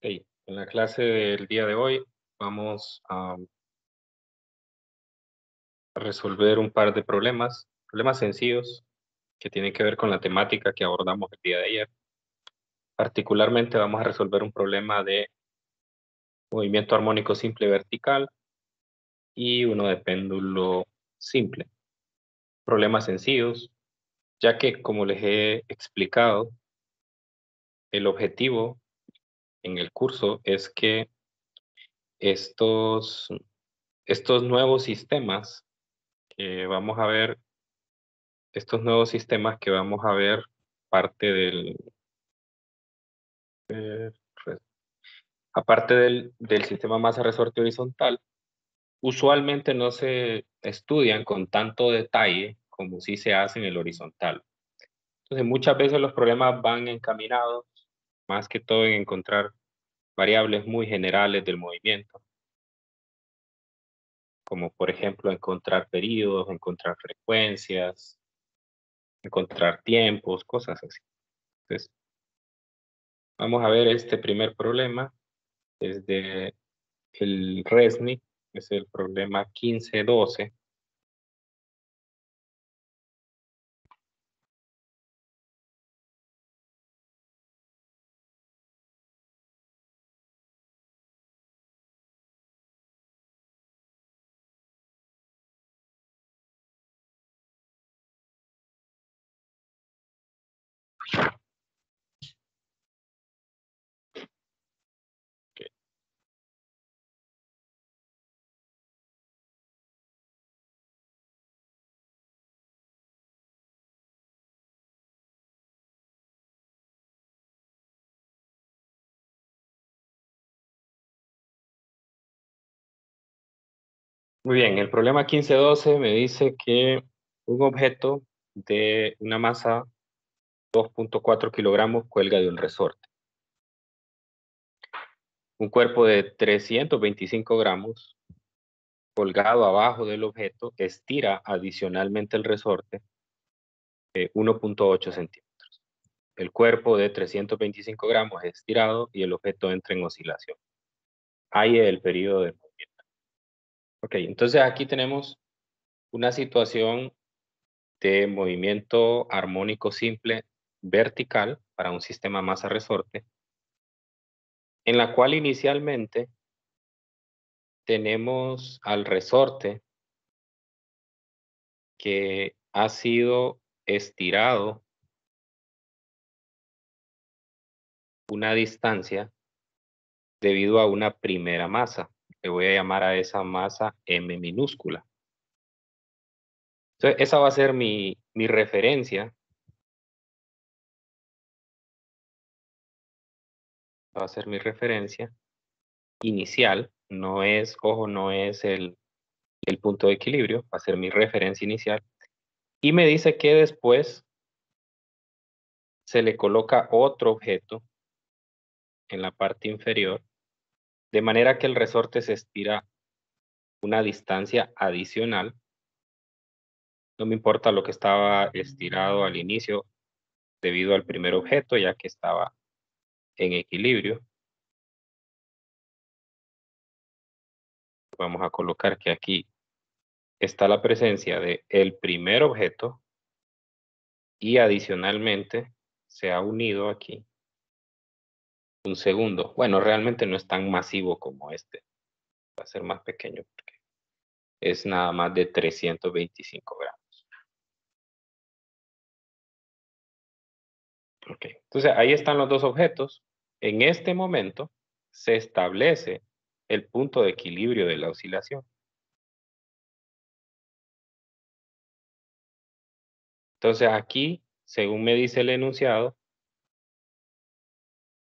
En la clase del día de hoy vamos a resolver un par de problemas sencillos que tienen que ver con la temática que abordamos el día de ayer. Particularmente vamos a resolver un problema de movimiento armónico simple vertical y uno de péndulo simple. Problemas sencillos, ya que como les he explicado, el objetivo en el curso es que estos, estos nuevos sistemas que vamos a ver estos nuevos sistemas que vamos a ver parte eh, re- aparte del sistema masa resorte horizontal, usualmente no se estudian con tanto detalle como si se hace en el horizontal. Entonces, muchas veces los problemas van encaminados más que todo en encontrar variables muy generales del movimiento, como por ejemplo encontrar periodos, encontrar frecuencias, encontrar tiempos, cosas así. Entonces, vamos a ver este primer problema desde el RESNI, es el problema 1512. Muy bien, el problema 1512 me dice que un objeto de una masa 2.4 kilogramos cuelga de un resorte. Un cuerpo de 325 gramos colgado abajo del objeto estira adicionalmente el resorte 1.8 centímetros. El cuerpo de 325 gramos es estirado y el objeto entra en oscilación. Hay el periodo de movimiento. Ok, entonces aquí tenemos una situación de movimiento armónico simple vertical para un sistema masa resorte, en la cual inicialmente tenemos al resorte que ha sido estirado una distancia debido a una primera masa. Le voy a llamar a esa masa M minúscula. Entonces, esa va a ser mi referencia. Va a ser mi referencia inicial. No es, ojo, no es el punto de equilibrio. Va a ser mi referencia inicial. Y me dice que después se le coloca otro objeto en la parte inferior, de manera que el resorte se estira una distancia adicional. No me importa lo que estaba estirado al inicio debido al primer objeto, ya que estaba en equilibrio. Vamos a colocar que aquí está la presencia de el primer objeto y adicionalmente se ha unido aquí un segundo. Bueno, realmente no es tan masivo como este. Va a ser más pequeño porque es nada más de 325 gramos. Ok, entonces ahí están los dos objetos. En este momento se establece el punto de equilibrio de la oscilación. Entonces aquí, según me dice el enunciado,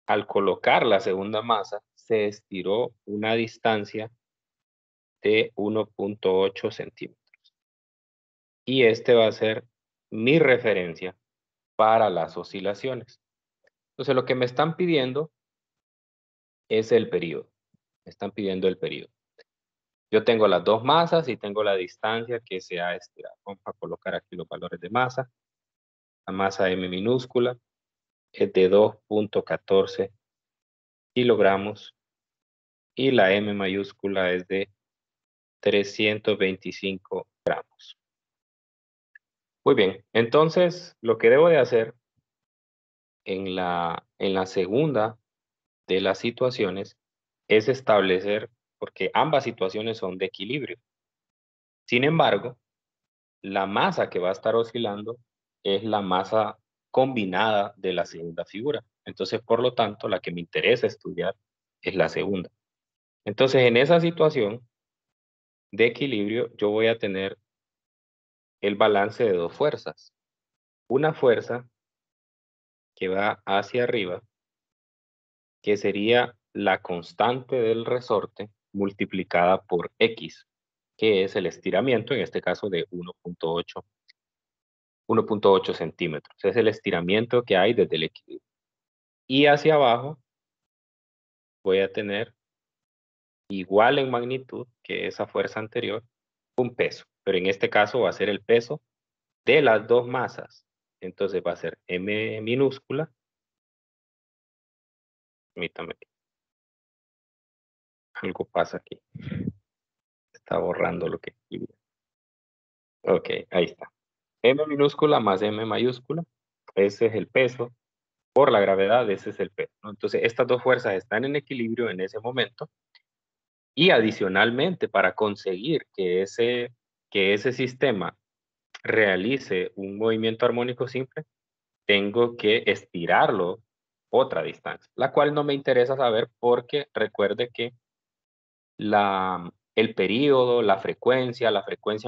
al colocar la segunda masa, se estiró una distancia de 1.8 centímetros. Y este va a ser mi referencia para las oscilaciones. Entonces lo que me están pidiendo es el periodo. Me están pidiendo el periodo. Yo tengo las dos masas y tengo la distancia que se ha estirado. Vamos a colocar aquí los valores de masa. La masa M minúscula es de 2.14 kilogramos y la M mayúscula es de 325 gramos. Muy bien, entonces lo que debo de hacer en la segunda de las situaciones es establecer, porque ambas situaciones son de equilibrio. Sin embargo, la masa que va a estar oscilando es la masa combinada de la segunda figura. Entonces, por lo tanto, la que me interesa estudiar es la segunda. Entonces, en esa situación de equilibrio, yo voy a tener el balance de dos fuerzas. Una fuerza que va hacia arriba, que sería la constante del resorte multiplicada por X, que es el estiramiento, en este caso de 1.8 centímetros. Es el estiramiento que hay desde el equilibrio. Y hacia abajo voy a tener igual en magnitud que esa fuerza anterior, un peso. Pero en este caso va a ser el peso de las dos masas. Entonces va a ser M minúscula. Permítame, algo pasa aquí. Está borrando lo que escribí. Ok, ahí está. M minúscula más M mayúscula. Ese es el peso. Por la gravedad, ese es el peso, ¿no? Entonces, estas dos fuerzas están en equilibrio en ese momento. Y adicionalmente, para conseguir que ese sistema realice un movimiento armónico simple, tengo que estirarlo otra distancia, la cual no me interesa saber porque recuerde que el período, la frecuencia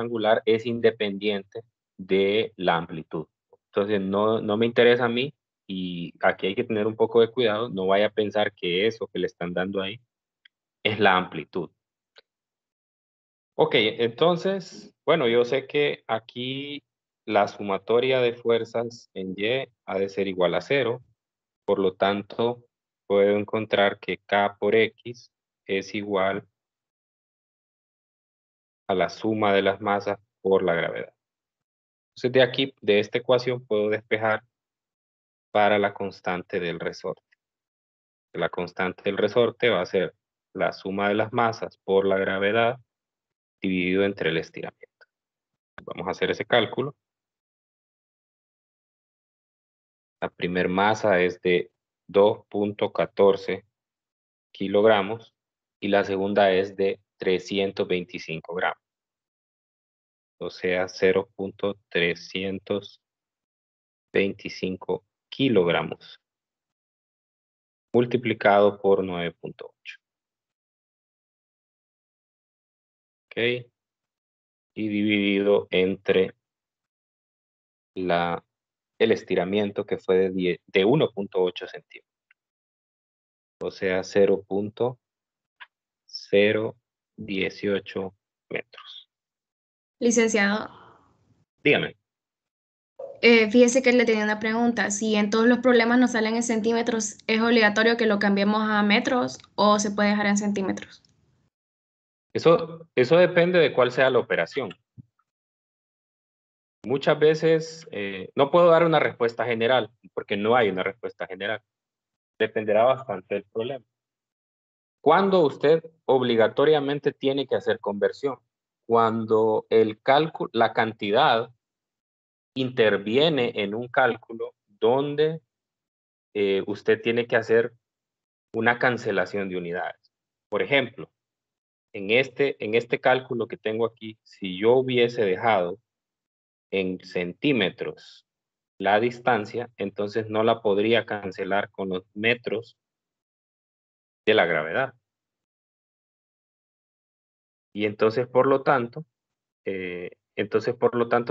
angular es independiente de la amplitud. Entonces no me interesa a mí y aquí hay que tener un poco de cuidado, no vaya a pensar que eso que le están dando ahí es la amplitud. Ok, entonces, bueno, yo sé que aquí la sumatoria de fuerzas en Y ha de ser igual a 0, por lo tanto, puedo encontrar que K por X es igual a la suma de las masas por la gravedad. Entonces, de aquí, de esta ecuación, puedo despejar para la constante del resorte. La constante del resorte va a ser la suma de las masas por la gravedad dividido entre el estiramiento. Vamos a hacer ese cálculo. La primer masa es de 2.14 kilogramos y la segunda es de 325 gramos. O sea, 0.325 kilogramos multiplicado por 9.8. ¿Ok? Y dividido entre el estiramiento que fue de 1.8 centímetros. O sea, 0.018 metros. Licenciado, Dígame. fíjese que le tenía una pregunta. Si en todos los problemas nos salen en centímetros, ¿es obligatorio que lo cambiemos a metros o se puede dejar en centímetros? Eso depende de cuál sea la operación. Muchas veces no puedo dar una respuesta general, porque no hay una respuesta general. Dependerá bastante del problema. ¿Cuándo usted obligatoriamente tiene que hacer conversión? Cuando el cálculo, la cantidad interviene en un cálculo donde usted tiene que hacer una cancelación de unidades. Por ejemplo, en este cálculo que tengo aquí, si yo hubiese dejado en centímetros la distancia, entonces no la podría cancelar con los metros de la gravedad. Y entonces, por lo tanto,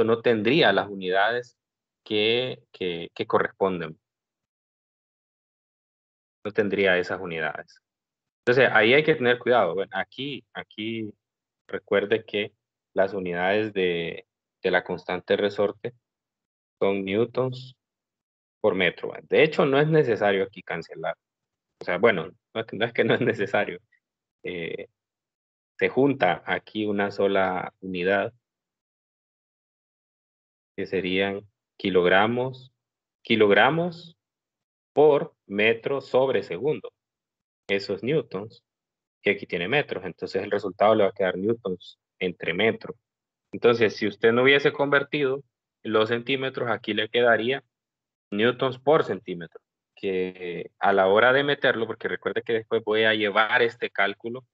no tendría las unidades que corresponden. No tendría esas unidades. Entonces, ahí hay que tener cuidado. Bueno, aquí recuerde que las unidades de la constante resorte son newtons por metro. De hecho, no es necesario aquí cancelar. O sea, bueno, no es que no es necesario. Se junta aquí una sola unidad que serían kilogramos por metro sobre segundo. esos newtons, y aquí tiene metros. Entonces el resultado le va a quedar newtons entre metros. Entonces, si usted no hubiese convertido los centímetros, aquí le quedaría newtons por centímetro, que a la hora de meterlo, porque recuerde que después voy a llevar este cálculo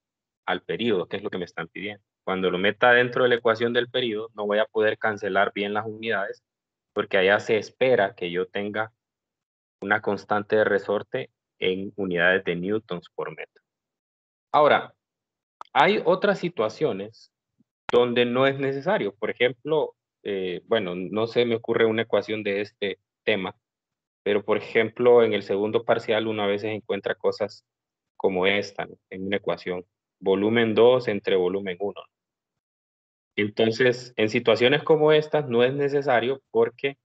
al periodo, que es lo que me están pidiendo. Cuando lo meta dentro de la ecuación del periodo, no voy a poder cancelar bien las unidades, porque allá se espera que yo tenga una constante de resorte en unidades de newtons por metro. Ahora, hay otras situaciones donde no es necesario. Por ejemplo, bueno, no se me ocurre una ecuación de este tema, pero por ejemplo, en el segundo parcial uno a veces encuentra cosas como esta, ¿no? En una ecuación, volumen 2 entre volumen 1. Entonces, en situaciones como estas no es necesario porque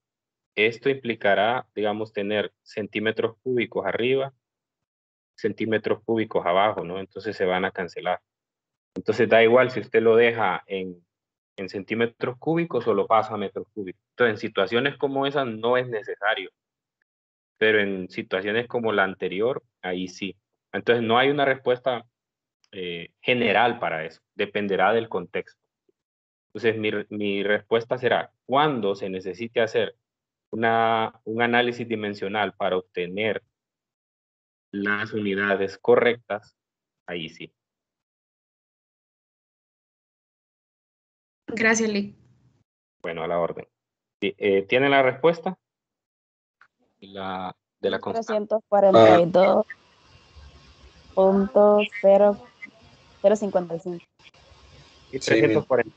esto implicará, digamos, tener centímetros cúbicos arriba, centímetros cúbicos abajo, ¿no? Entonces se van a cancelar. Entonces da igual si usted lo deja en centímetros cúbicos o lo pasa a metros cúbicos. Entonces, en situaciones como esas no es necesario, pero en situaciones como la anterior, ahí sí. Entonces, no hay una respuesta general para eso, dependerá del contexto. Entonces, mi respuesta será, cuando se necesite hacer un análisis dimensional para obtener las unidades correctas, ahí sí. Gracias, Lick. Bueno, a la orden. ¿Tienen la respuesta? De la constante. 342.055. Y Sí, 340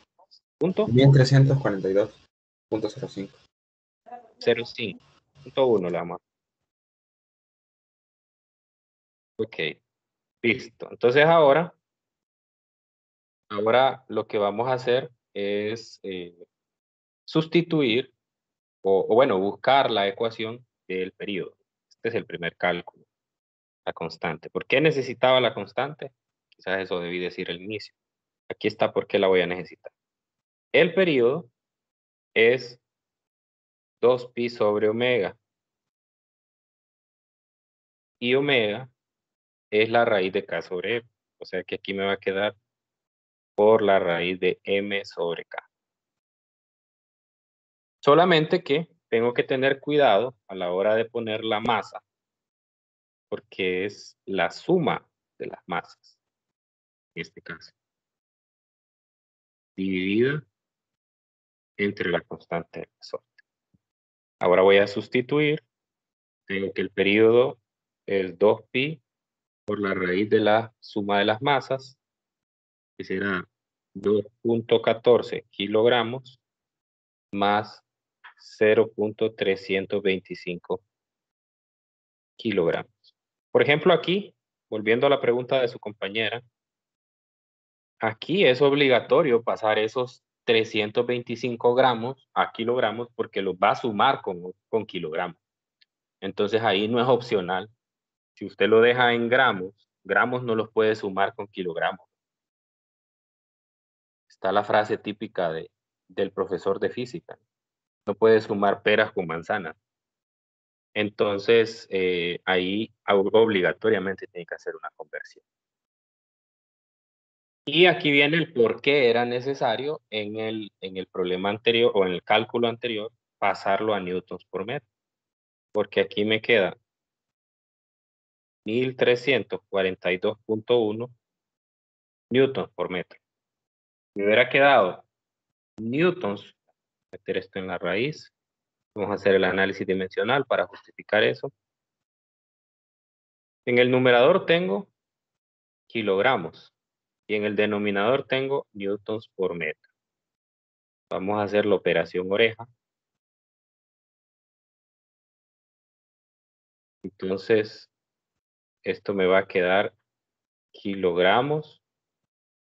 punto 1342.05. 05.1 le damos. Ok, listo. Entonces ahora lo que vamos a hacer es sustituir o bueno, buscar la ecuación del periodo. Este es el primer cálculo, la constante. ¿Por qué necesitaba la constante? Quizás eso debí decir al inicio. Aquí está por qué la voy a necesitar. El periodo es 2pi sobre omega. Y omega es la raíz de k sobre m. O sea que aquí me va a quedar por la raíz de m sobre k. Solamente que tengo que tener cuidado a la hora de poner la masa, porque es la suma de las masas, en este caso, dividida entre la constante de resorte. Ahora voy a sustituir, tengo que el periodo es 2pi por la raíz de la suma de las masas, que será 2.14 kilogramos más 0.325 kilogramos. Por ejemplo, aquí, volviendo a la pregunta de su compañera, aquí es obligatorio pasar esos 325 gramos a kilogramos porque los va a sumar con kilogramos. Entonces ahí no es opcional. Si usted lo deja en gramos, gramos no los puede sumar con kilogramos. Está la frase típica del profesor de física. No puede sumar peras con manzanas. Entonces, ahí obligatoriamente tiene que hacer una conversión. Y aquí viene el por qué era necesario en el problema anterior o en el cálculo anterior pasarlo a newtons por metro. Porque aquí me queda 1342.1 newtons por metro. Me hubiera quedado newtons, meter esto en la raíz. Vamos a hacer el análisis dimensional para justificar eso. En el numerador tengo kilogramos y en el denominador tengo newtons por metro. Vamos a hacer la operación oreja. Entonces, esto me va a quedar kilogramos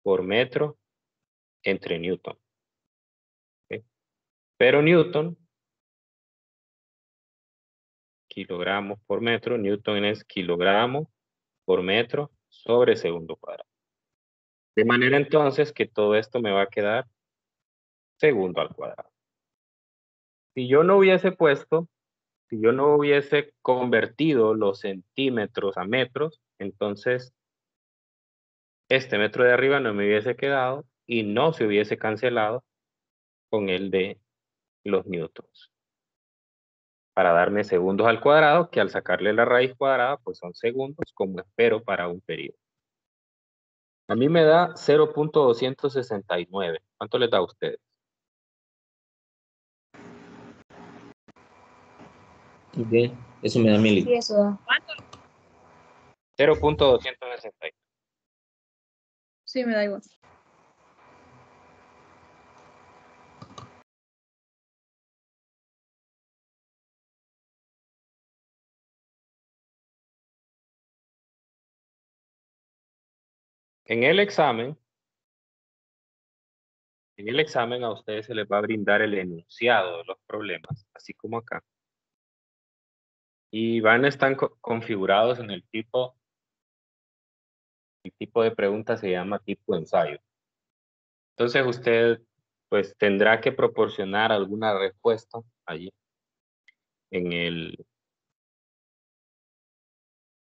por metro entre newton. ¿Okay? Pero newton, kilogramos por metro, newton es kilogramo por metro sobre segundo cuadrado. De manera entonces que todo esto me va a quedar segundo al cuadrado. Si yo no hubiese convertido los centímetros a metros, Entonces, este metro de arriba no me hubiese quedado y no se hubiese cancelado con el de los newtons. Para darme segundos al cuadrado, que al sacarle la raíz cuadrada, pues son segundos, como espero para un periodo. A mí me da 0.269. ¿Cuánto les da a ustedes? Ok, eso me da 1000. Sí, eso da. 0.269. Sí, me da igual. En el examen a ustedes se les va a brindar el enunciado de los problemas, así como acá. Y van a estar configurados en el tipo de pregunta se llama tipo ensayo. Entonces usted pues tendrá que proporcionar alguna respuesta allí en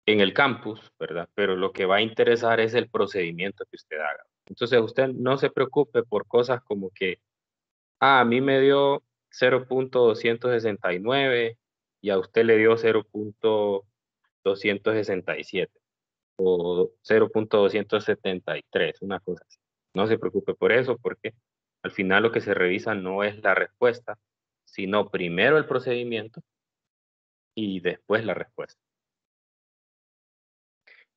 el campus, ¿verdad? Pero lo que va a interesar es el procedimiento que usted haga. Entonces usted no se preocupe por cosas como que, a mí me dio 0.269 y a usted le dio 0.267 o 0.273, una cosa así. No se preocupe por eso, porque al final lo que se revisa no es la respuesta, sino primero el procedimiento y después la respuesta.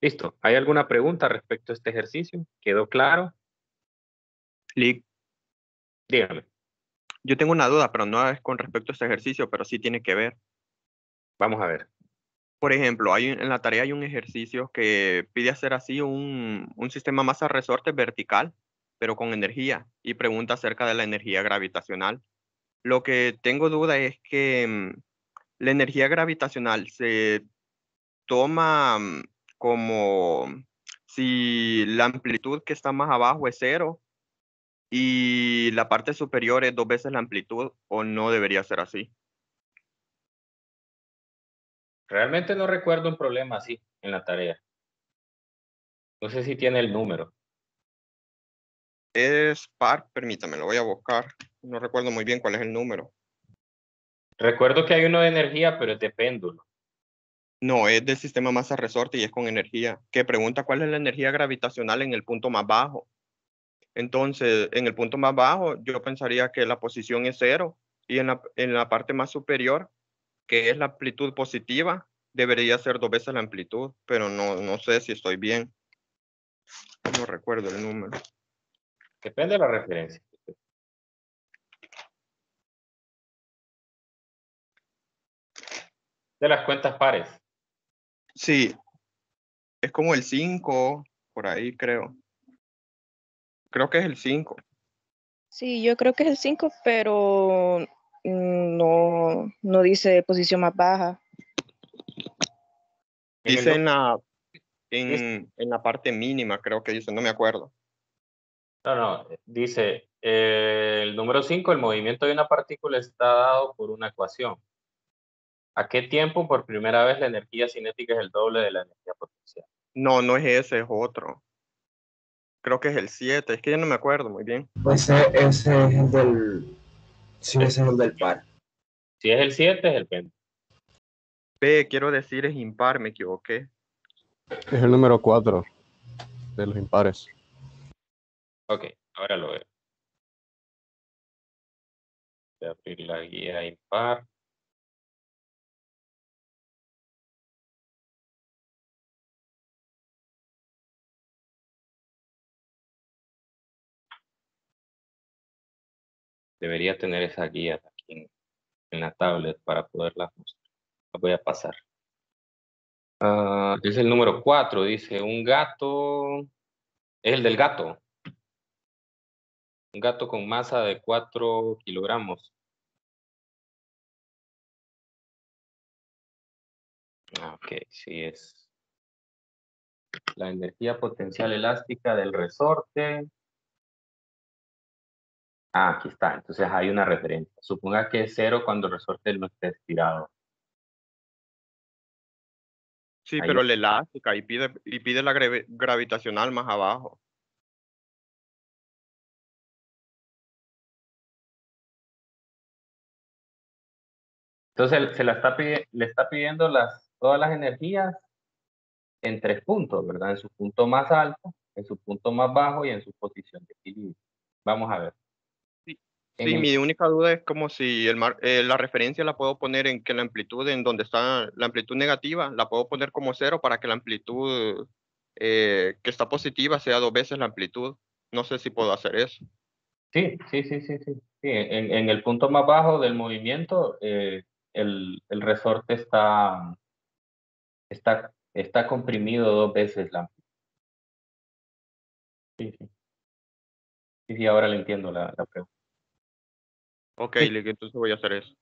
Listo. ¿Hay alguna pregunta respecto a este ejercicio? ¿Quedó claro? Lick, Dígame. yo tengo una duda, pero no es con respecto a este ejercicio, pero sí tiene que ver. Vamos a ver. Por ejemplo, en la tarea hay un ejercicio que pide hacer así un sistema masa-resorte vertical, pero con energía, y pregunta acerca de la energía gravitacional. Lo que tengo duda es que la energía gravitacional se toma como si la amplitud que está más abajo es cero y la parte superior es dos veces la amplitud, o no debería ser así. Realmente no recuerdo un problema así en la tarea. No sé si tiene el número. Es par, permítame, lo voy a buscar. No recuerdo muy bien cuál es el número. Recuerdo que hay uno de energía, pero es de péndulo. No, es del sistema masa-resorte y es con energía. Que pregunta cuál es la energía gravitacional en el punto más bajo. Entonces, en el punto más bajo, yo pensaría que la posición es cero y en la parte más superior, que es la amplitud positiva, debería ser dos veces la amplitud, pero no sé si estoy bien. No recuerdo el número. Depende de la referencia. De las cuentas pares. Sí, es como el 5 por ahí creo. Creo que es el 5. Sí, yo creo que es el 5, pero no dice posición más baja. En el Dice en la parte mínima, creo que dice, no me acuerdo. no, dice, el número 5, el movimiento de una partícula está dado por una ecuación. ¿A qué tiempo por primera vez la energía cinética es el doble de la energía potencial? No es ese, es otro. Creo que es el 7, es que ya no me acuerdo muy bien. Ese es el del. Sí, ese es el del par. Si es el 7, es el péndulo. P, quiero decir, es impar, me equivoqué. Es el número 4 de los impares. Ok, ahora lo veo. Voy a abrir la guía impar. Debería tener esa guía aquí en la tablet para poderla mostrar. La voy a pasar. Dice el número 4, dice un gato, es el del gato. Un gato con masa de 4 kilogramos. Ok, sí es. La energía potencial elástica del resorte. Aquí está. Entonces hay una referencia. Suponga que es 0 cuando el resorte no esté estirado. Sí, Ahí pero es. la elástica y pide la gravitacional más abajo. Entonces le está pidiendo todas las energías en 3 puntos, ¿verdad? En su punto más alto, en su punto más bajo y en su posición de equilibrio. Vamos a ver. Sí, En sí, el, mi única duda es como si la referencia la puedo poner en que la amplitud, en donde está la amplitud negativa, la puedo poner como 0 para que la amplitud que está positiva sea 2 veces la amplitud. No sé si puedo hacer eso. sí. En el punto más bajo del movimiento, el resorte está comprimido 2 veces la amplitud. Sí. Sí, ahora le entiendo la pregunta. Ok, Sí, entonces voy a hacer eso.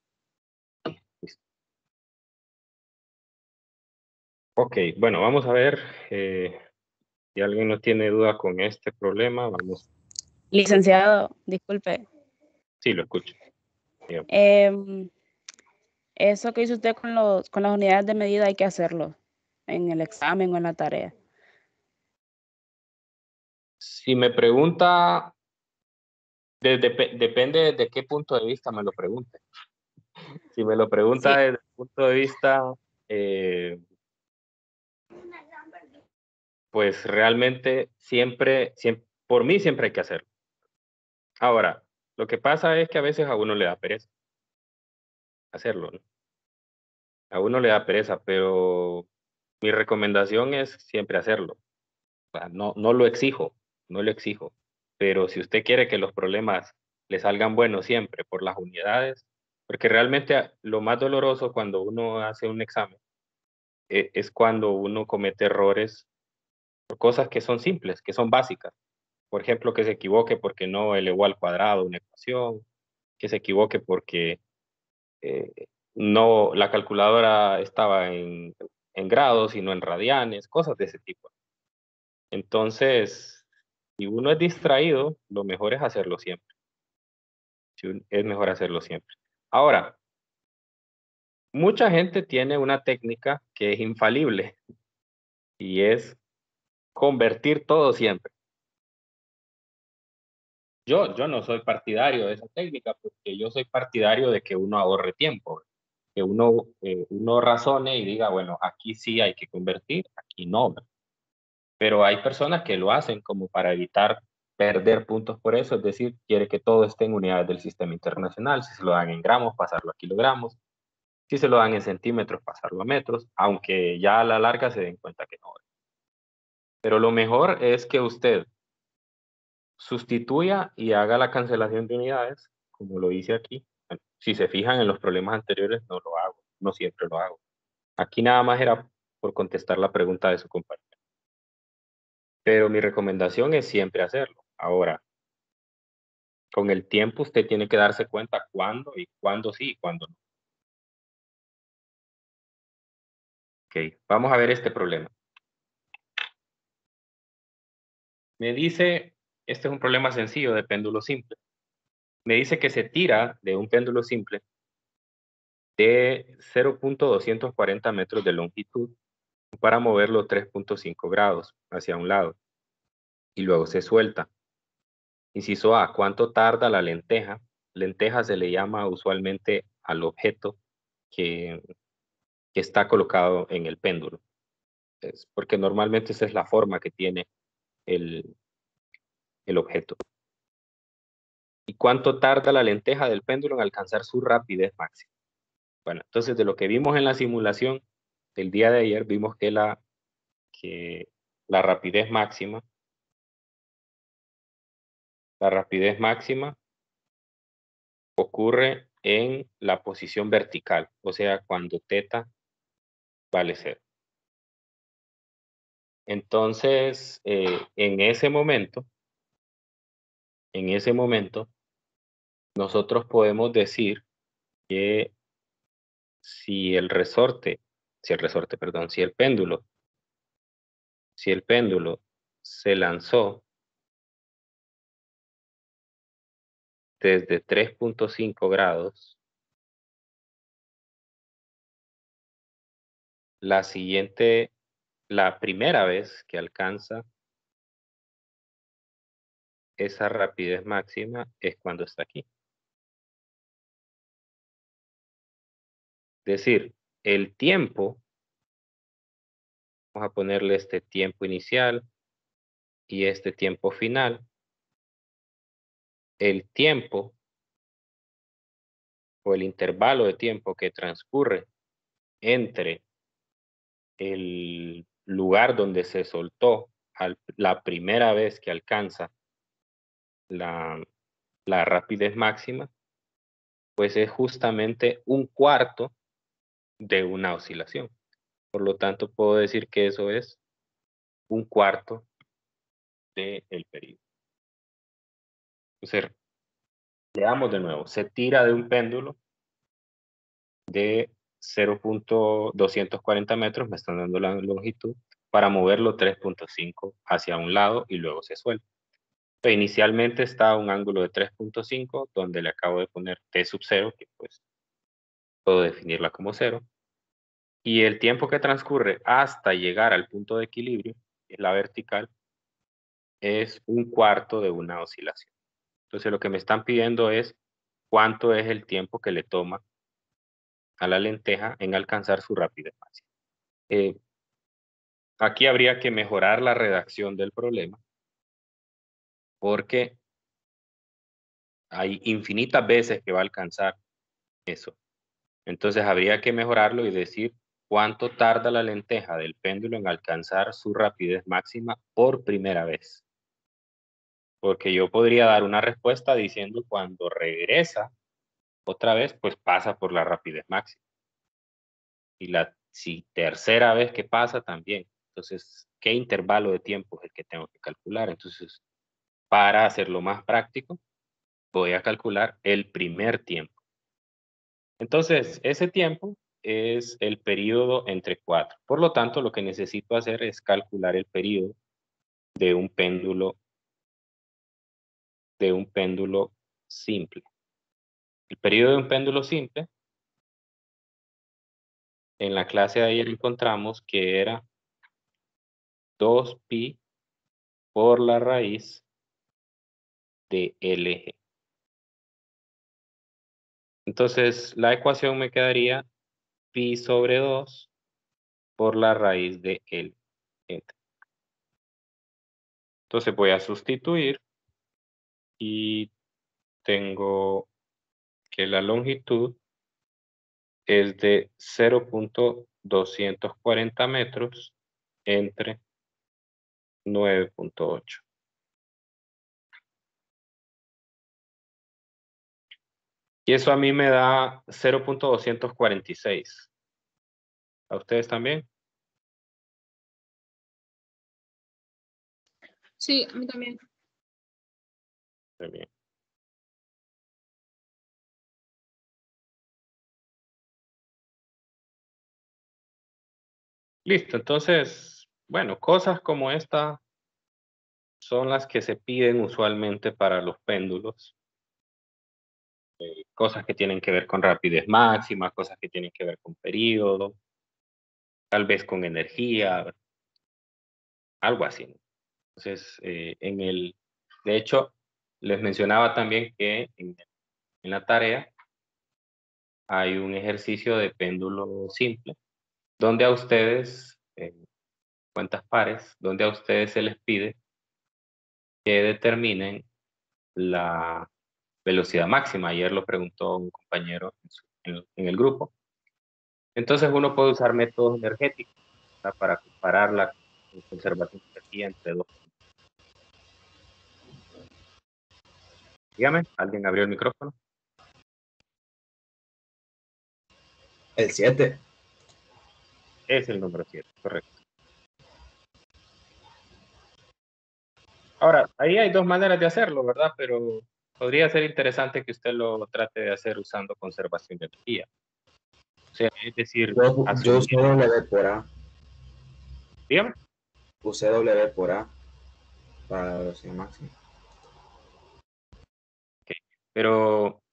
listo. Ok, bueno, vamos a ver si alguien no tiene duda con este problema. Vamos. Licenciado, disculpe. Sí, lo escucho. Dígame. Eso que hizo usted con las unidades de medida hay que hacerlo en el examen o en la tarea. Si me pregunta, depende de qué punto de vista me lo pregunte. Si me lo pregunta Sí. desde el punto de vista, eh, pues realmente por mí siempre hay que hacerlo. Ahora, lo que pasa es que a veces a uno le da pereza hacerlo, ¿no? A uno le da pereza, pero mi recomendación es siempre hacerlo. O sea, no lo exijo, no lo exijo. Pero si usted quiere que los problemas le salgan buenos siempre por las unidades, porque realmente lo más doloroso cuando uno hace un examen es cuando uno comete errores por cosas que son simples, que son básicas. Por ejemplo, que se equivoque porque no elevó al cuadrado una ecuación, que se equivoque porque eh, no, la calculadora estaba en grados y no en radianes, cosas de ese tipo. Entonces, si uno es distraído, lo mejor es hacerlo siempre. Es mejor hacerlo siempre. Ahora, mucha gente tiene una técnica que es infalible y es convertir todo siempre. Yo no soy partidario de esa técnica porque yo soy partidario de que uno ahorre tiempo, que uno razone y diga, bueno, aquí sí hay que convertir, aquí no. Pero hay personas que lo hacen como para evitar perder puntos por eso, es decir, quiere que todo esté en unidades del sistema internacional, si se lo dan en gramos, pasarlo a kilogramos, si se lo dan en centímetros, pasarlo a metros, aunque ya a la larga se den cuenta que no. Pero lo mejor es que usted sustituya y haga la cancelación de unidades, como lo hice aquí. Bueno, si se fijan en los problemas anteriores, no lo hago, no siempre lo hago. Aquí nada más era por contestar la pregunta de su compañero. Pero mi recomendación es siempre hacerlo. Ahora, con el tiempo usted tiene que darse cuenta cuándo sí y cuándo no. Ok, vamos a ver este problema. Me dice, este es un problema sencillo de péndulo simple. Me dice que se tira de un péndulo simple de 0.240 metros de longitud para moverlo 3.5 grados hacia un lado y luego se suelta. Inciso A, ¿cuánto tarda la lenteja? Lenteja se le llama usualmente al objeto que está colocado en el péndulo. Es porque normalmente esa es la forma que tiene el objeto. ¿Y cuánto tarda la lenteja del péndulo en alcanzar su rapidez máxima? Bueno, entonces de lo que vimos en la simulación del día de ayer, vimos que la rapidez máxima ocurre en la posición vertical, o sea, cuando θ vale 0. Entonces, en ese momento, nosotros podemos decir que si el péndulo se lanzó desde 3.5 grados, la siguiente la primera vez que alcanza esa rapidez máxima es cuando está aquí. Es decir, el tiempo, vamos a ponerle este tiempo inicial y este tiempo final. El tiempo o el intervalo de tiempo que transcurre entre el lugar donde se soltó la primera vez que alcanza la rapidez máxima, pues es justamente un cuarto de una oscilación. Por lo tanto, puedo decir que eso es un cuarto del periodo. Entonces, veamos de nuevo. Se tira de un péndulo de 0.240 metros, me están dando la longitud, para moverlo 3.5 hacia un lado y luego se suelta. Entonces, inicialmente está a un ángulo de 3.5, donde le acabo de poner t sub 0, que pues puedo definirla como 0. Y el tiempo que transcurre hasta llegar al punto de equilibrio, que es la vertical, es un cuarto de una oscilación. Entonces lo que me están pidiendo es cuánto es el tiempo que le toma a la lenteja en alcanzar su rapidez máxima. Aquí habría que mejorar la redacción del problema, porque hay infinitas veces que va a alcanzar eso. Entonces habría que mejorarlo y decir cuánto tarda la lenteja del péndulo en alcanzar su rapidez máxima por primera vez. Porque yo podría dar una respuesta diciendo cuando regresa otra vez, pues pasa por la rapidez máxima. Y la tercera vez que pasa también. Entonces, ¿qué intervalo de tiempo es el que tengo que calcular? Entonces, para hacerlo más práctico, voy a calcular el primer tiempo. Entonces, ese tiempo es el periodo entre 4. Por lo tanto, lo que necesito hacer es calcular el periodo de un péndulo simple. El periodo de un péndulo simple, en la clase de ayer encontramos que era 2pi por la raíz de LG. Entonces, la ecuación me quedaría pi sobre 2 por la raíz de L. Entonces voy a sustituir y tengo que la longitud es de 0.240 metros entre 9.8. Y eso a mí me da 0.246. ¿A ustedes también? Sí, a mí también. Muy bien. Listo, entonces, bueno, cosas como esta son las que se piden usualmente para los péndulos. Cosas que tienen que ver con rapidez máxima, cosas que tienen que ver con periodo, tal vez con energía, algo así, ¿no? Entonces, de hecho, les mencionaba también que en la tarea hay un ejercicio de péndulo simple, donde a ustedes, cuentas pares, donde a ustedes se les pide que determinen la velocidad máxima. Ayer lo preguntó un compañero en el grupo. Entonces uno puede usar métodos energéticos, ¿verdad?, para comparar la conservación de energía entre dos. Dígame, ¿alguien abrió el micrófono? El 7. Es el número 7, correcto. Ahora, ahí hay dos maneras de hacerlo, ¿verdad? Pero podría ser interesante que usted lo trate de hacer usando conservación de energía. O sea, es decir, Yo usé W por A. dígame. Usé W por A para la velocidad máxima. Okay. Pero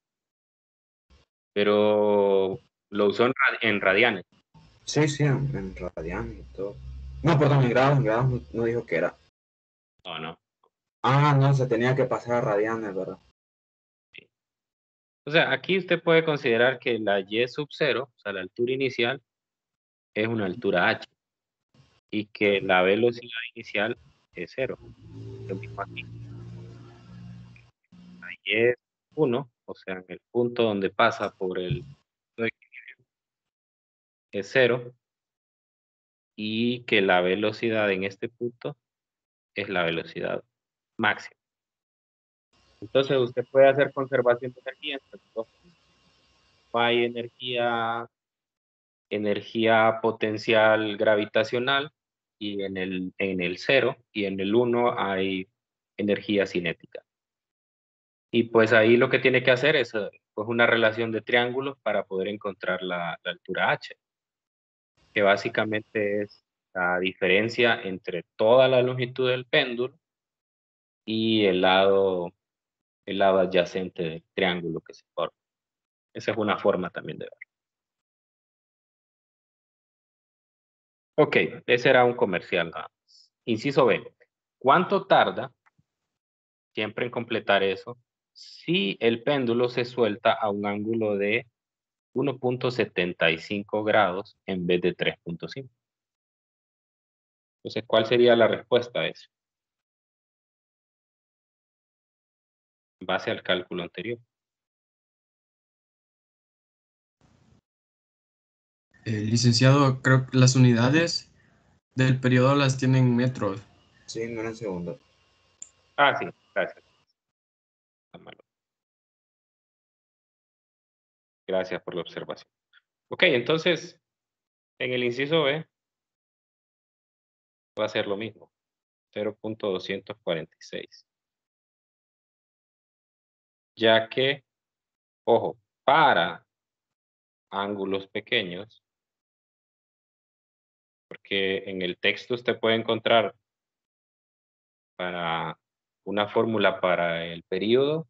lo usó en radianes. Sí, en radianes y todo. No, perdón, en grados no dijo que era. No. Ah, no, se tenía que pasar a radianes, ¿verdad? O sea, aquí usted puede considerar que la y sub 0, o sea, la altura inicial, es una altura h y que la velocidad inicial es 0. Lo mismo aquí. La y es 1, o sea, en el punto donde pasa por el punto de equilibrio es 0 y que la velocidad en este punto es la velocidad máxima. Entonces usted puede hacer conservación de energía entre los dos puntos. Hay energía potencial gravitacional y en el 0 y en el 1 hay energía cinética. Y pues ahí lo que tiene que hacer es pues una relación de triángulos para poder encontrar la altura h, que básicamente es la diferencia entre toda la longitud del péndulo y el lado adyacente del triángulo que se forma. Esa es una forma también de verlo. Ok, ese era un comercial nada más. Inciso B. ¿Cuánto tarda, siempre en completar eso, si el péndulo se suelta a un ángulo de 1.75 grados en vez de 3.5? Entonces, ¿cuál sería la respuesta a eso? En base al cálculo anterior. Licenciado, creo que las unidades del periodo las tienen en metros. Sí, no en segundo. Ah, sí, gracias. Gracias por la observación. Ok, entonces, en el inciso B, va a ser lo mismo. 0.246. Ya que, ojo, para ángulos pequeños, porque en el texto usted puede encontrar para una fórmula para el periodo,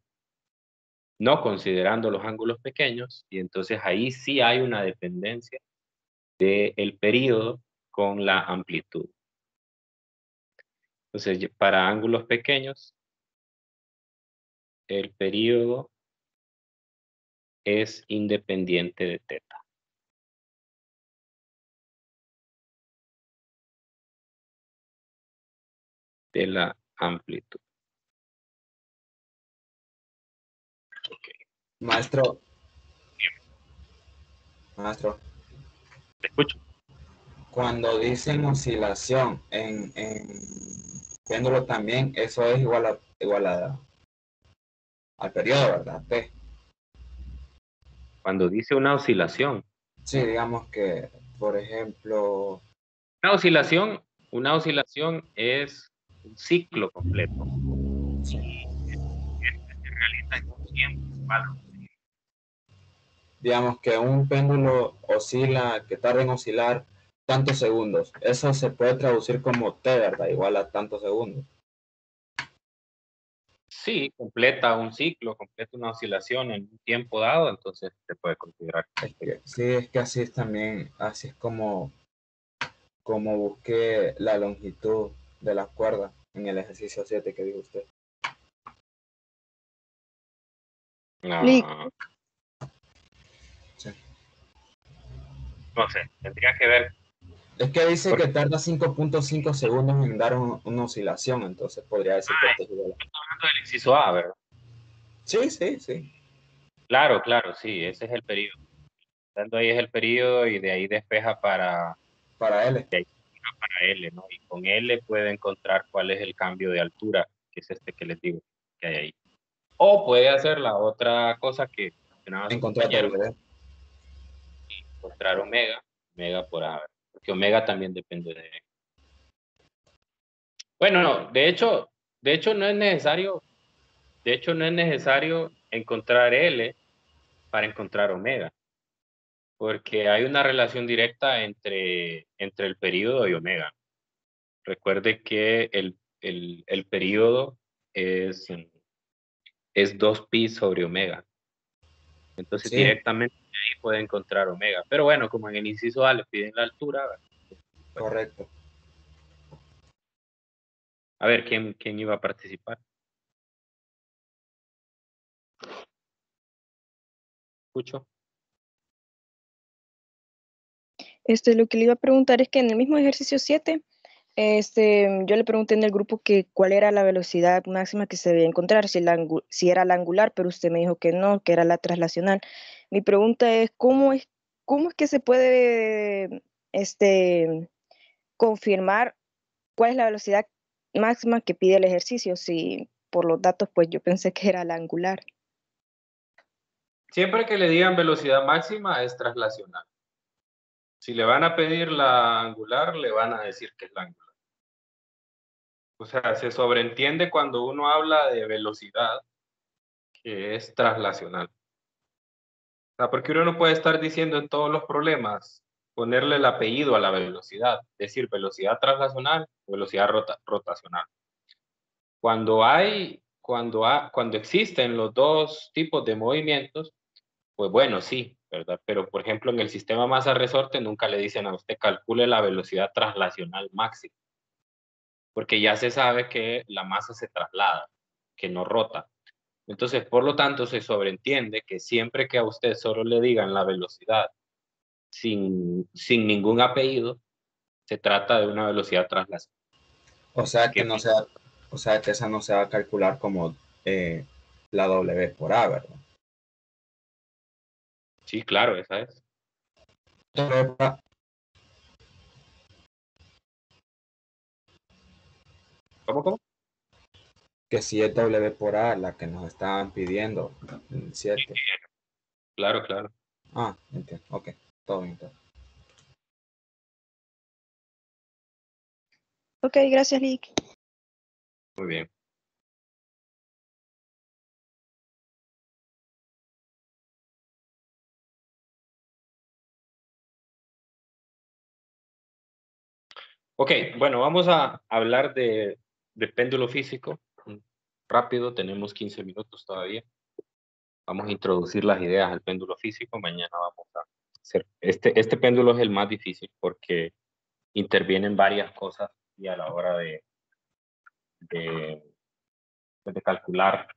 no considerando los ángulos pequeños, y entonces ahí sí hay una dependencia del periodo con la amplitud. Entonces, para ángulos pequeños, el periodo es independiente de teta. De la amplitud. Maestro, Te escucho. cuando dicen oscilación en péndulo también, eso es igual al periodo, ¿verdad? T. Cuando dice una oscilación. Sí, digamos que, por ejemplo, Una oscilación es un ciclo completo. sí, Se realiza en un tiempo igual. digamos que un péndulo oscila, que tarda en oscilar tantos segundos. Eso se puede traducir como T, ¿verdad? Igual a tantos segundos. Sí, completa un ciclo, completa una oscilación en un tiempo dado, entonces se puede considerar. Sí, es que así es también, así es como busqué la longitud de las cuerdas en el ejercicio 7 que dijo usted. No, Sí. no sé, tendría que ver. Es que dice Porque que tarda 5.5 segundos en dar una oscilación, entonces podría decir que esto es igual. estamos hablando del inciso A, ¿verdad? Sí, sí, sí, Claro, sí, ese es el periodo. Dando ahí es el periodo y de ahí despeja para para L. L, ¿no? Y con L puede encontrar cuál es el cambio de altura, que es este que les digo que hay ahí. O puede hacer la otra cosa que mencionaba su Encontrar compañero, W. encontrar omega por A, porque omega también depende de. Bueno, no, de hecho no es necesario encontrar L para encontrar omega, porque hay una relación directa entre el período y omega. Recuerde que el período es 2pi sobre omega. Entonces Sí, directamente ahí puede encontrar omega. Pero bueno, como en el inciso A le piden la altura, ¿verdad? correcto. A ver, ¿quién iba a participar? Escucho. Lo que le iba a preguntar es que en el mismo ejercicio 7, yo le pregunté en el grupo que cuál era la velocidad máxima que se debía encontrar, si era la angular, pero usted me dijo que no, que era la traslacional. Mi pregunta es, cómo es que se puede confirmar cuál es la velocidad máxima que pide el ejercicio? Si por los datos, pues yo pensé que era la angular. Siempre que le digan velocidad máxima es traslacional. Si le van a pedir la angular, le van a decir que es la angular. O sea, se sobreentiende cuando uno habla de velocidad que es traslacional. O sea, porque uno no puede estar diciendo en todos los problemas, ponerle el apellido a la velocidad, decir velocidad traslacional, velocidad rotacional. Cuando existen los dos tipos de movimientos, pues bueno, sí, ¿verdad? Pero por ejemplo, en el sistema masa-resorte nunca le dicen a usted calcule la velocidad traslacional máxima, porque ya se sabe que la masa se traslada, que no rota. Entonces, por lo tanto, se sobreentiende que siempre que a usted solo le digan la velocidad sin ningún apellido, se trata de una velocidad traslacional. O sea que Que no sí. o sea que esa no se va a calcular como la W por A, ¿verdad? Sí, claro, esa es. W por A, ¿Cómo? que si es W por A la que nos estaban pidiendo, 7. Claro. Ah, entiendo. Ok, todo bien. Ok, gracias, Lick. Muy bien. Ok, bueno, vamos a hablar de péndulo físico. Rápido, tenemos 15 minutos todavía. Vamos a introducir las ideas al péndulo físico. Mañana vamos a hacer... Este péndulo es el más difícil porque intervienen varias cosas y a la hora de calcular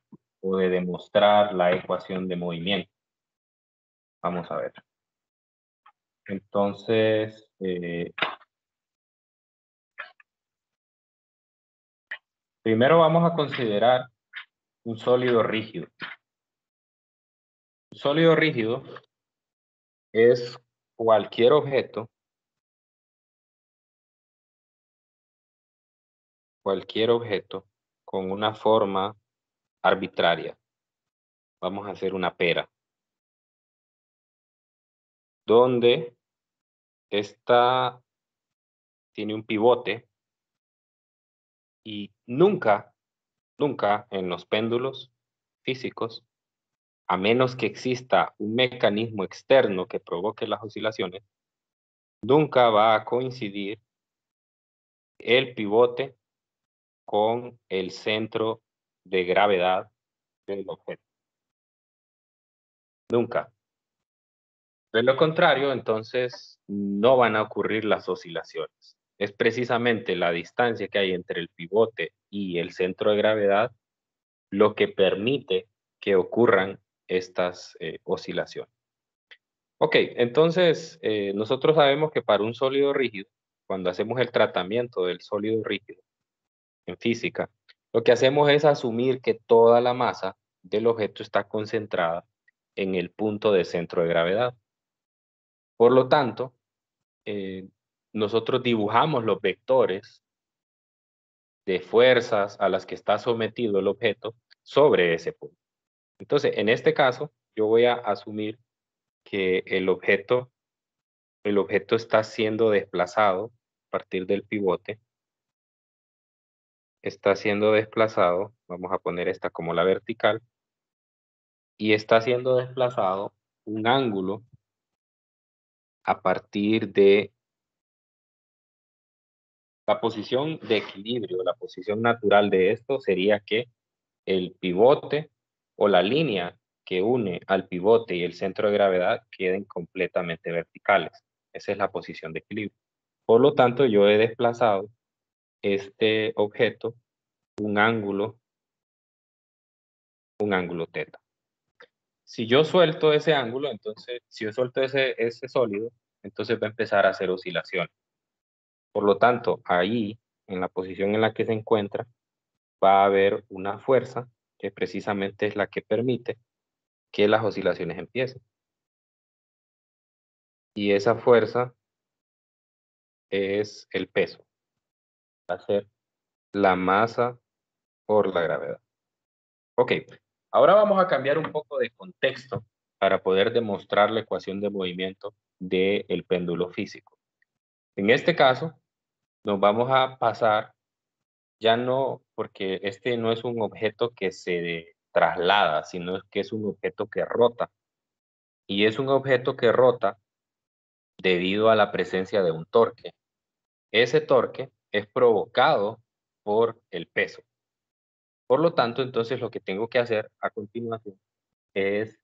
o de demostrar la ecuación de movimiento. Vamos a ver. Entonces, primero vamos a considerar un sólido rígido. Un sólido rígido es cualquier objeto con una forma arbitraria. Vamos a hacer una pera, donde esta tiene un pivote y nunca en los péndulos físicos, a menos que exista un mecanismo externo que provoque las oscilaciones, nunca va a coincidir el pivote con el centro de gravedad del objeto. Nunca. De lo contrario, entonces no van a ocurrir las oscilaciones. Es precisamente la distancia que hay entre el pivote y el centro de gravedad lo que permite que ocurran estas oscilaciones. Ok, entonces nosotros sabemos que para un sólido rígido, cuando hacemos el tratamiento del sólido rígido en física, lo que hacemos es asumir que toda la masa del objeto está concentrada en el punto de centro de gravedad. Por lo tanto, nosotros dibujamos los vectores de fuerzas a las que está sometido el objeto sobre ese punto. Entonces, en este caso, yo voy a asumir que el objeto está siendo desplazado a partir del pivote. Está siendo desplazado, vamos a poner esta como la vertical, y está siendo desplazado un ángulo a partir de la posición de equilibrio. La posición natural de esto sería que el pivote o la línea que une al pivote y el centro de gravedad queden completamente verticales. Esa es la posición de equilibrio. Por lo tanto, yo he desplazado este objeto un ángulo teta. Si yo suelto ese ángulo, entonces, si yo suelto ese sólido, entonces va a empezar a hacer oscilación. Por lo tanto, ahí, en la posición en la que se encuentra, va a haber una fuerza que precisamente es la que permite que las oscilaciones empiecen. Y esa fuerza es el peso. Va a ser la masa por la gravedad. Ok, ahora vamos a cambiar un poco de contexto para poder demostrar la ecuación de movimiento del péndulo físico. En este caso, nos vamos a pasar, ya no, porque este no es un objeto que se traslada, sino que es un objeto que rota. Y es un objeto que rota debido a la presencia de un torque. Ese torque es provocado por el peso. Por lo tanto, entonces lo que tengo que hacer a continuación es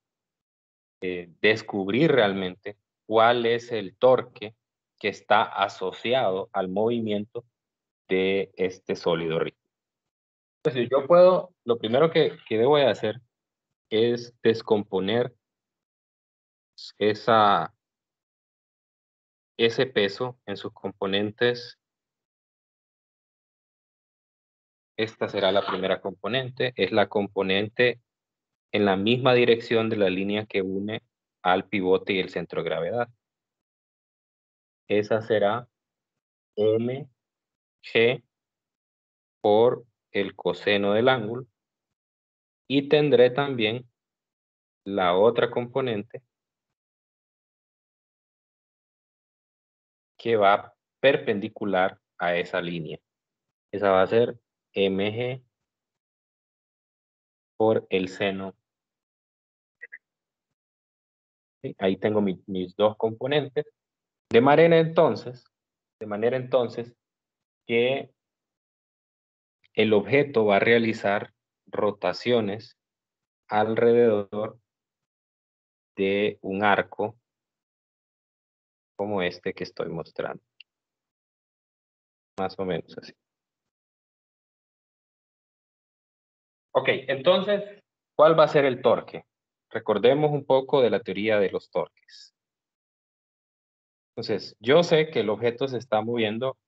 descubrir realmente cuál es el torque que está asociado al movimiento de este sólido rígido. Entonces yo puedo, lo primero que debo de hacer es descomponer ese peso en sus componentes. Esta será la primera componente, es la componente en la misma dirección de la línea que une al pivote y el centro de gravedad. Esa será mg por el coseno del ángulo. Y tendré también la otra componente que va perpendicular a esa línea. Esa va a ser mg por el seno. ¿Sí? Ahí tengo mis dos componentes. De manera entonces que el objeto va a realizar rotaciones alrededor de un arco como este que estoy mostrando. Más o menos así. Ok, entonces, ¿cuál va a ser el torque? Recordemos un poco de la teoría de los torques. Entonces, yo sé que el objeto se está moviendo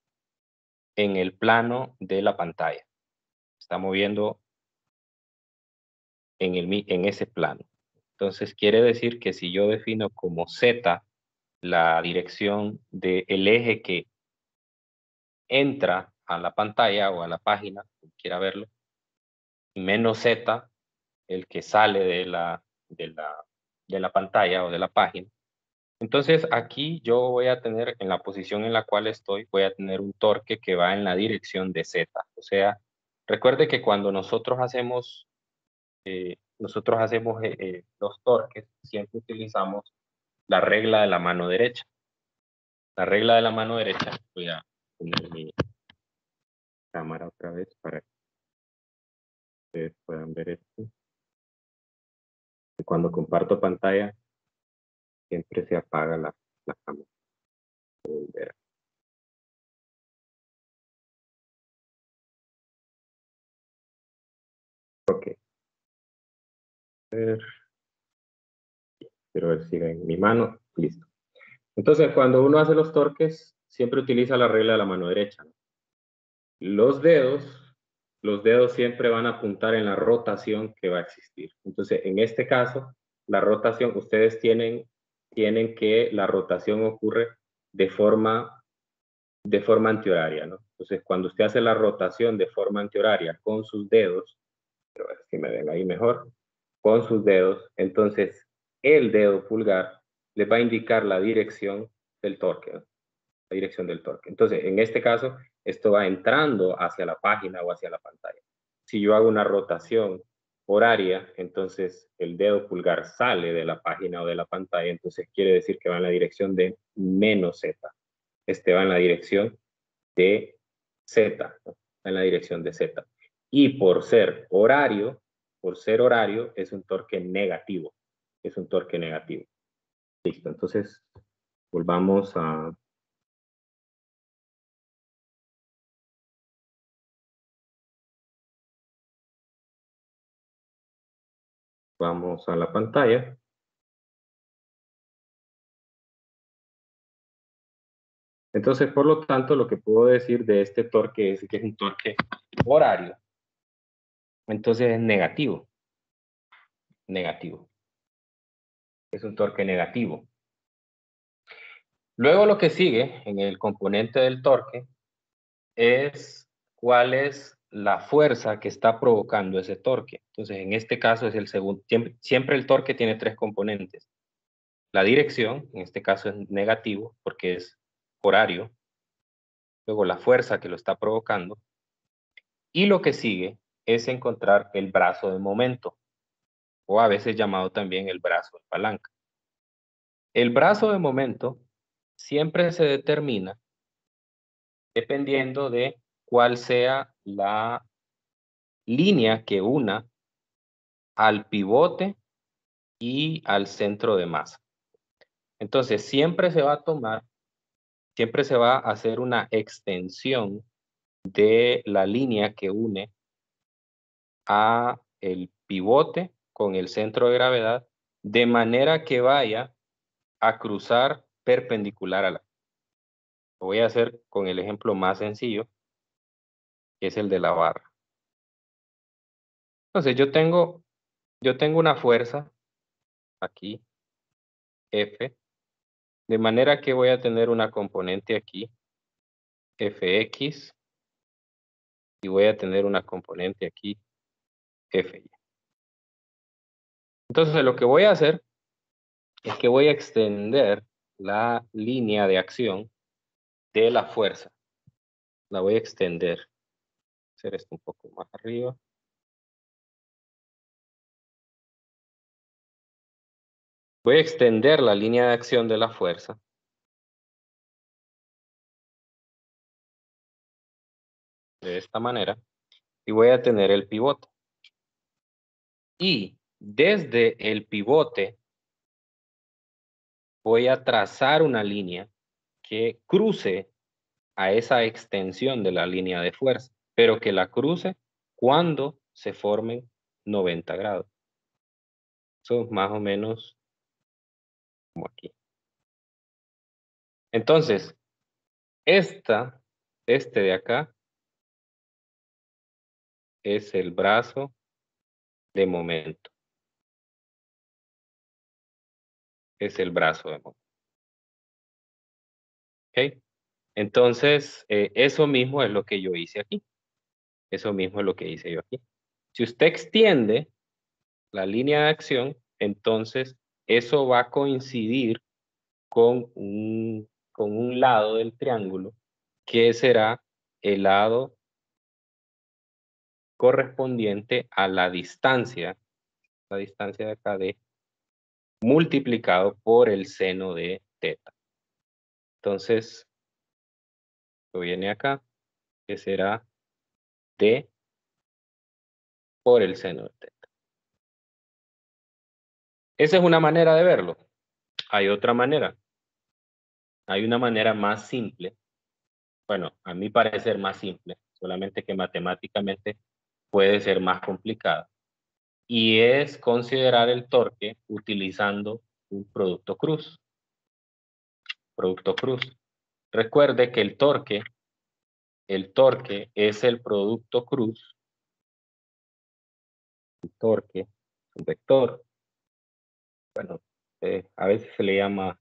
en el plano de la pantalla. Se está moviendo en ese plano. Entonces, quiere decir que si yo defino como Z la dirección del eje que entra a la pantalla o a la página, como quiera verlo, y menos Z el que sale de la pantalla o de la página. Entonces aquí yo voy a tener, en la posición en la cual estoy, voy a tener un torque que va en la dirección de Z. O sea, recuerde que cuando nosotros hacemos los torques, siempre utilizamos la regla de la mano derecha. La regla de la mano derecha, voy a poner mi cámara otra vez para que ustedes puedan ver esto. Y cuando comparto pantalla, siempre se apaga la cámara. Ok. Quiero ver si ven mi mano. Listo. Entonces, cuando uno hace los torques, siempre utiliza la regla de la mano derecha. Los dedos siempre van a apuntar en la rotación que va a existir. Entonces, en este caso, la rotación, ustedes tienen que la rotación ocurre de forma antihoraria, ¿no? Entonces, cuando usted hace la rotación de forma antihoraria con sus dedos, quiero ver si me ven ahí mejor, con sus dedos, entonces el dedo pulgar le va a indicar la dirección del torque, ¿no? La dirección del torque. Entonces, en este caso, esto va entrando hacia la página o hacia la pantalla. Si yo hago una rotación horaria, entonces el dedo pulgar sale de la página o de la pantalla, entonces quiere decir que va en la dirección de menos Z. Este va en la dirección de Z, ¿no? En la dirección de Z. Y por ser horario, es un torque negativo. Es un torque negativo. Listo, entonces volvamos a Vamos a la pantalla. Entonces, por lo tanto, lo que puedo decir de este torque es que es un torque horario. Entonces es negativo. Negativo. Es un torque negativo. Luego lo que sigue en el componente del torque es cuál es la fuerza que está provocando ese torque. Entonces, en este caso es el segundo. Siempre el torque tiene tres componentes. La dirección, en este caso es negativo porque es horario. Luego la fuerza que lo está provocando. Y lo que sigue es encontrar el brazo de momento, o a veces llamado también el brazo de palanca. El brazo de momento siempre se determina dependiendo de cuál sea la línea que una al pivote y al centro de masa. Entonces, siempre se va a hacer una extensión de la línea que une a el pivote con el centro de gravedad, de manera que vaya a cruzar perpendicular a la. Lo voy a hacer con el ejemplo más sencillo, que es el de la barra. Entonces, yo tengo una fuerza aquí, F, de manera que voy a tener una componente aquí, Fx, y voy a tener una componente aquí, Fy. Entonces, lo que voy a hacer es que voy a extender la línea de acción de la fuerza. La voy a extender. Hacer esto un poco más arriba. Voy a extender la línea de acción de la fuerza. De esta manera. Y voy a tener el pivote. Y desde el pivote voy a trazar una línea que cruce a esa extensión de la línea de fuerza, pero que la cruce cuando se formen 90 grados. Eso es más o menos como aquí. Entonces, este de acá es el brazo de momento. Es el brazo de momento. ¿Ok? Entonces, eso mismo es lo que yo hice aquí. Eso mismo es lo que hice yo aquí. Si usted extiende la línea de acción, entonces eso va a coincidir con un lado del triángulo, que será el lado correspondiente a la distancia de acá de multiplicado por el seno de teta. Entonces, esto viene acá, que será D por el seno de teta. Esa es una manera de verlo. Hay otra manera. Hay una manera más simple. Bueno, a mi parecer más simple, solamente que matemáticamente puede ser más complicada. Y es considerar el torque utilizando un producto cruz. Producto cruz. Recuerde que el torque es el producto cruz. El torque, un vector. Bueno, a veces se le llama,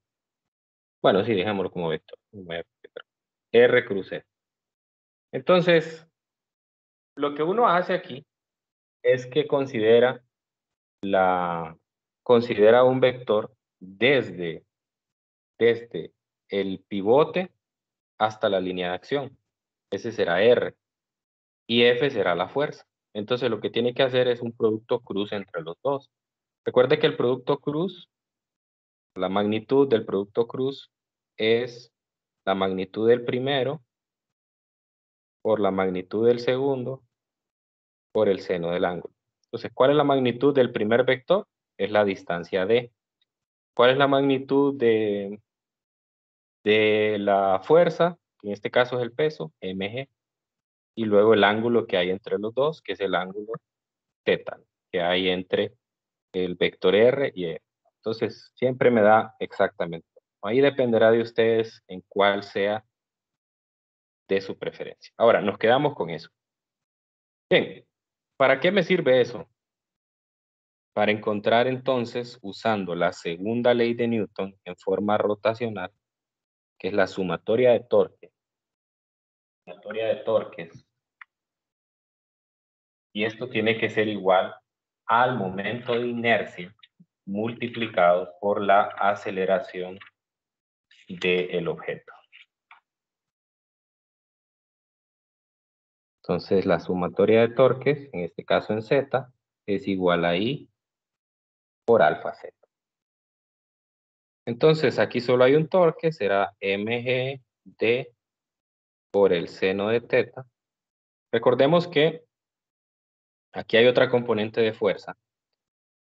bueno, sí, dejémoslo como vector. R cruz E. Entonces, lo que uno hace aquí es que considera un vector desde el pivote hasta la línea de acción. Ese será R. Y F será la fuerza. Entonces lo que tiene que hacer es un producto cruz entre los dos. Recuerde que el producto cruz, la magnitud del producto cruz es la magnitud del primero por la magnitud del segundo por el seno del ángulo. Entonces, ¿cuál es la magnitud del primer vector? Es la distancia D. ¿Cuál es la magnitud de la fuerza? En este caso es el peso, mg. Y luego el ángulo que hay entre los dos, que es el ángulo θ, que hay entre el vector R y E. Entonces, siempre me da exactamente. Ahí dependerá de ustedes en cuál sea de su preferencia. Ahora, nos quedamos con eso. Bien, ¿para qué me sirve eso? Para encontrar entonces, usando la segunda ley de Newton en forma rotacional, que es la sumatoria de torques. Sumatoria de torques. Y esto tiene que ser igual al momento de inercia multiplicado por la aceleración del objeto. Entonces, la sumatoria de torques, en este caso en Z, es igual a I por alfa Z. Entonces, aquí solo hay un torque, será mg por el seno de θ. Recordemos que aquí hay otra componente de fuerza,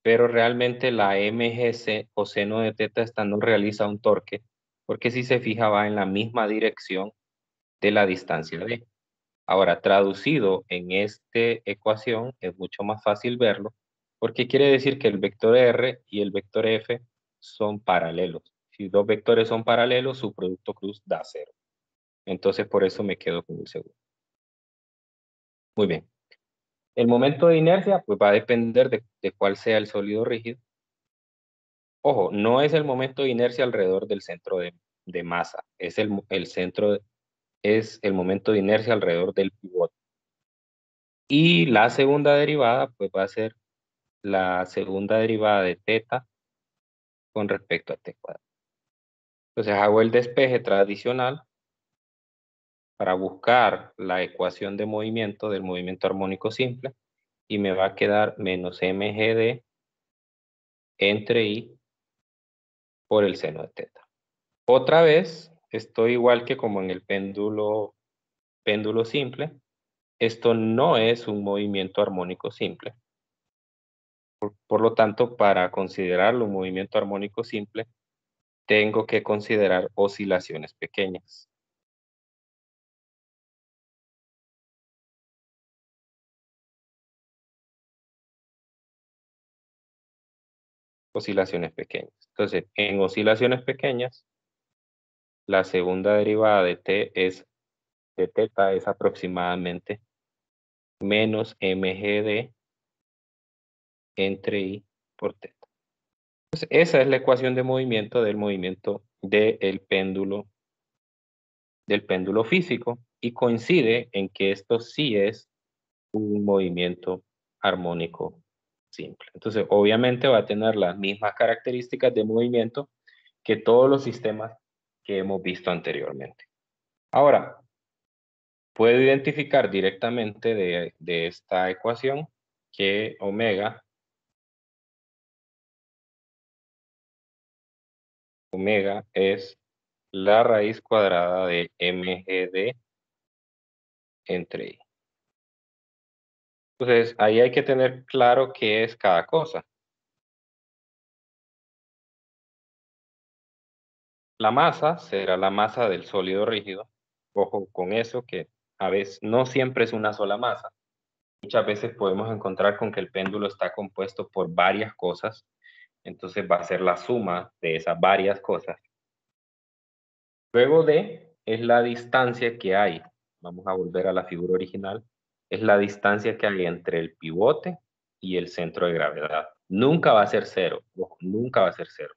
pero realmente la mgc o seno de θ esta no realiza un torque, porque si se fija va en la misma dirección de la distancia d. Ahora, traducido en esta ecuación, es mucho más fácil verlo, porque quiere decir que el vector R y el vector F son paralelos. Si dos vectores son paralelos, su producto cruz da 0. Entonces, por eso me quedo con el segundo. Muy bien. El momento de inercia, pues va a depender de cuál sea el sólido rígido. Ojo, no es el momento de inercia alrededor del centro de masa. Es es el momento de inercia alrededor del pivote. Y la segunda derivada, pues va a ser la segunda derivada de θ con respecto a t cuadrado. Entonces hago el despeje tradicional para buscar la ecuación de movimiento del movimiento armónico simple y me va a quedar menos mgd entre I por el seno de θ. Otra vez, estoy igual que como en el péndulo simple. Esto no es un movimiento armónico simple. Por lo tanto, para considerarlo un movimiento armónico simple, tengo que considerar oscilaciones pequeñas. Oscilaciones pequeñas. Entonces, en oscilaciones pequeñas, la segunda derivada de θ es aproximadamente menos mgd entre I por θ. Entonces, esa es la ecuación de movimiento del movimiento del péndulo físico y coincide en que esto sí es un movimiento armónico simple. Entonces, obviamente va a tener las mismas características de movimiento que todos los sistemas que hemos visto anteriormente. Ahora, puedo identificar directamente de esta ecuación que omega es la raíz cuadrada de mgd entre I. Entonces, ahí hay que tener claro qué es cada cosa. La masa será la masa del sólido rígido. Ojo con eso, que a veces no siempre es una sola masa. Muchas veces podemos encontrar con que el péndulo está compuesto por varias cosas. Entonces va a ser la suma de esas varias cosas. Luego D es la distancia que hay. Vamos a volver a la figura original. Es la distancia que hay entre el pivote y el centro de gravedad. Nunca va a ser 0. Ojo, nunca va a ser 0.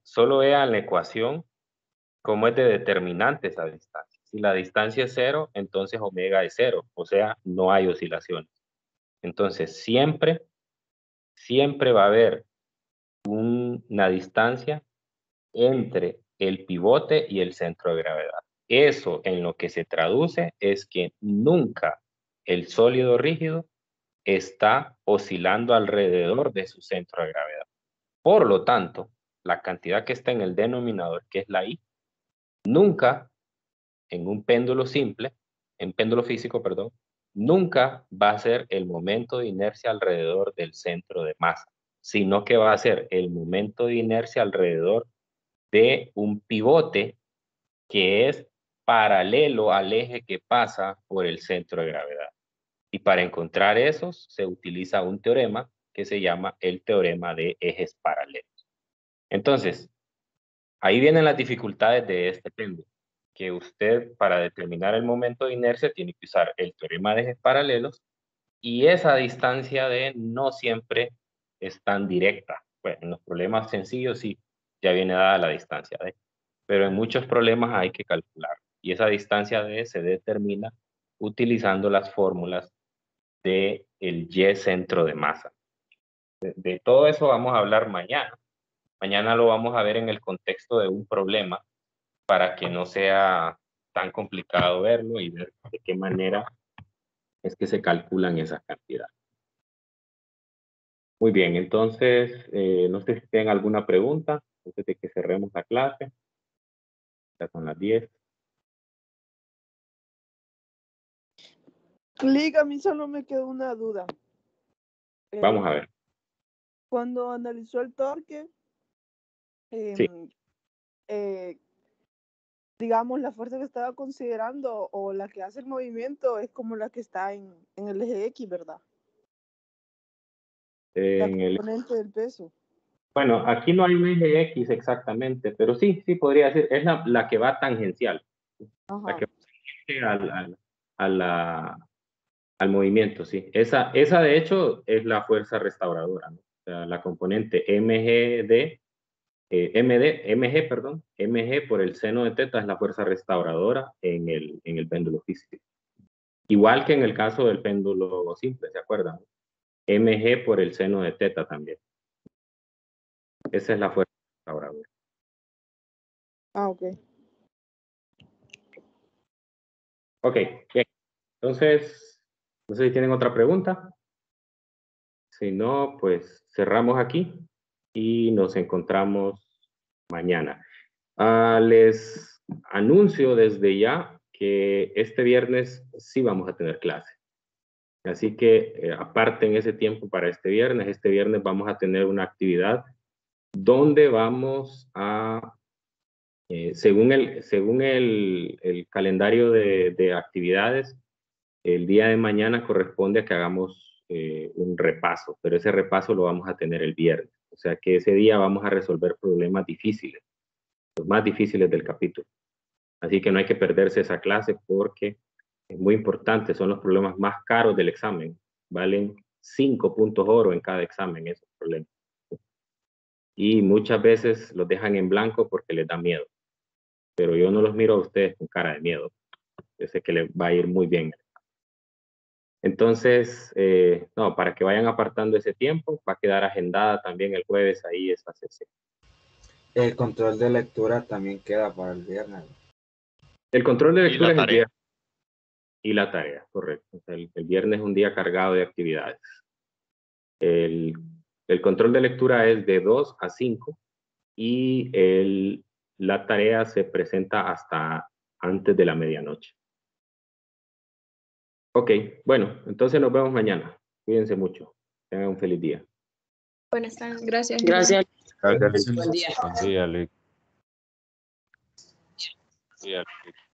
Solo vea la ecuación cómo es de determinante esa distancia. Si la distancia es 0, entonces omega es 0. O sea, no hay oscilaciones. Entonces, siempre va a haber una distancia entre el pivote y el centro de gravedad. Eso en lo que se traduce es que nunca el sólido rígido está oscilando alrededor de su centro de gravedad. Por lo tanto, la cantidad que está en el denominador, que es la I, nunca en un péndulo simple, en péndulo físico, perdón, nunca va a ser el momento de inercia alrededor del centro de masa, sino que va a ser el momento de inercia alrededor de un pivote que es paralelo al eje que pasa por el centro de gravedad. Y para encontrar esos se utiliza un teorema que se llama el teorema de ejes paralelos. Entonces, ahí vienen las dificultades de este péndulo, que usted para determinar el momento de inercia tiene que usar el teorema de ejes paralelos y esa distancia de no siempre es tan directa. Bueno, en los problemas sencillos sí, ya viene dada la distancia de, pero en muchos problemas hay que calcular y esa distancia de se determina utilizando las fórmulas de el Y centro de masa. De todo eso vamos a hablar mañana. Mañana lo vamos a ver en el contexto de un problema para que no sea tan complicado verlo y ver de qué manera es que se calculan esas cantidades. Muy bien, entonces, no sé si tienen alguna pregunta antes de que cerremos la clase. Ya son las 10. Liga, a mí solo me quedó una duda. Vamos a ver. Cuando analizó el torque, Sí. digamos, la fuerza que estaba considerando o la que hace el movimiento es como la que está en el eje X, ¿verdad? La componente del peso. Bueno, aquí no hay un eje X exactamente, pero sí, sí podría decir, es la que va tangencial. Ajá. La que va al movimiento, sí. Esa de hecho es la fuerza restauradora, ¿no? O sea, la componente mg por el seno de teta es la fuerza restauradora en el péndulo físico. Igual que en el caso del péndulo simple, ¿se acuerdan? mg por el seno de teta también. Esa es la fuerza restauradora. Ah, ok. Ok, bien. Entonces, no sé si tienen otra pregunta. Si no, pues cerramos aquí y nos encontramos mañana. Les anuncio desde ya que este viernes sí vamos a tener clase. Así que aparten ese tiempo para este viernes. Este viernes vamos a tener una actividad donde vamos a, según el calendario de actividades, el día de mañana corresponde a que hagamos un repaso, pero ese repaso lo vamos a tener el viernes. O sea que ese día vamos a resolver problemas difíciles, los más difíciles del capítulo. Así que no hay que perderse esa clase porque es muy importante, son los problemas más caros del examen. Valen 5 puntos oro en cada examen esos problemas. Y muchas veces los dejan en blanco porque les da miedo. Pero yo no los miro a ustedes con cara de miedo. Yo sé que les va a ir muy bien. Entonces, no, para que vayan apartando ese tiempo, va a quedar agendada también el jueves ahí esta sesión. El control de lectura también queda para el viernes. El control de lectura es el tarea. viernes. Y la tarea, correcto. O sea, el viernes es un día cargado de actividades. El control de lectura es de 2 a 5 y la tarea se presenta hasta antes de la medianoche. Ok, bueno, entonces nos vemos mañana. Cuídense mucho. Tengan un feliz día. Buenas tardes, gracias. Gracias. Gracias. Buen día. Buen día, Lick.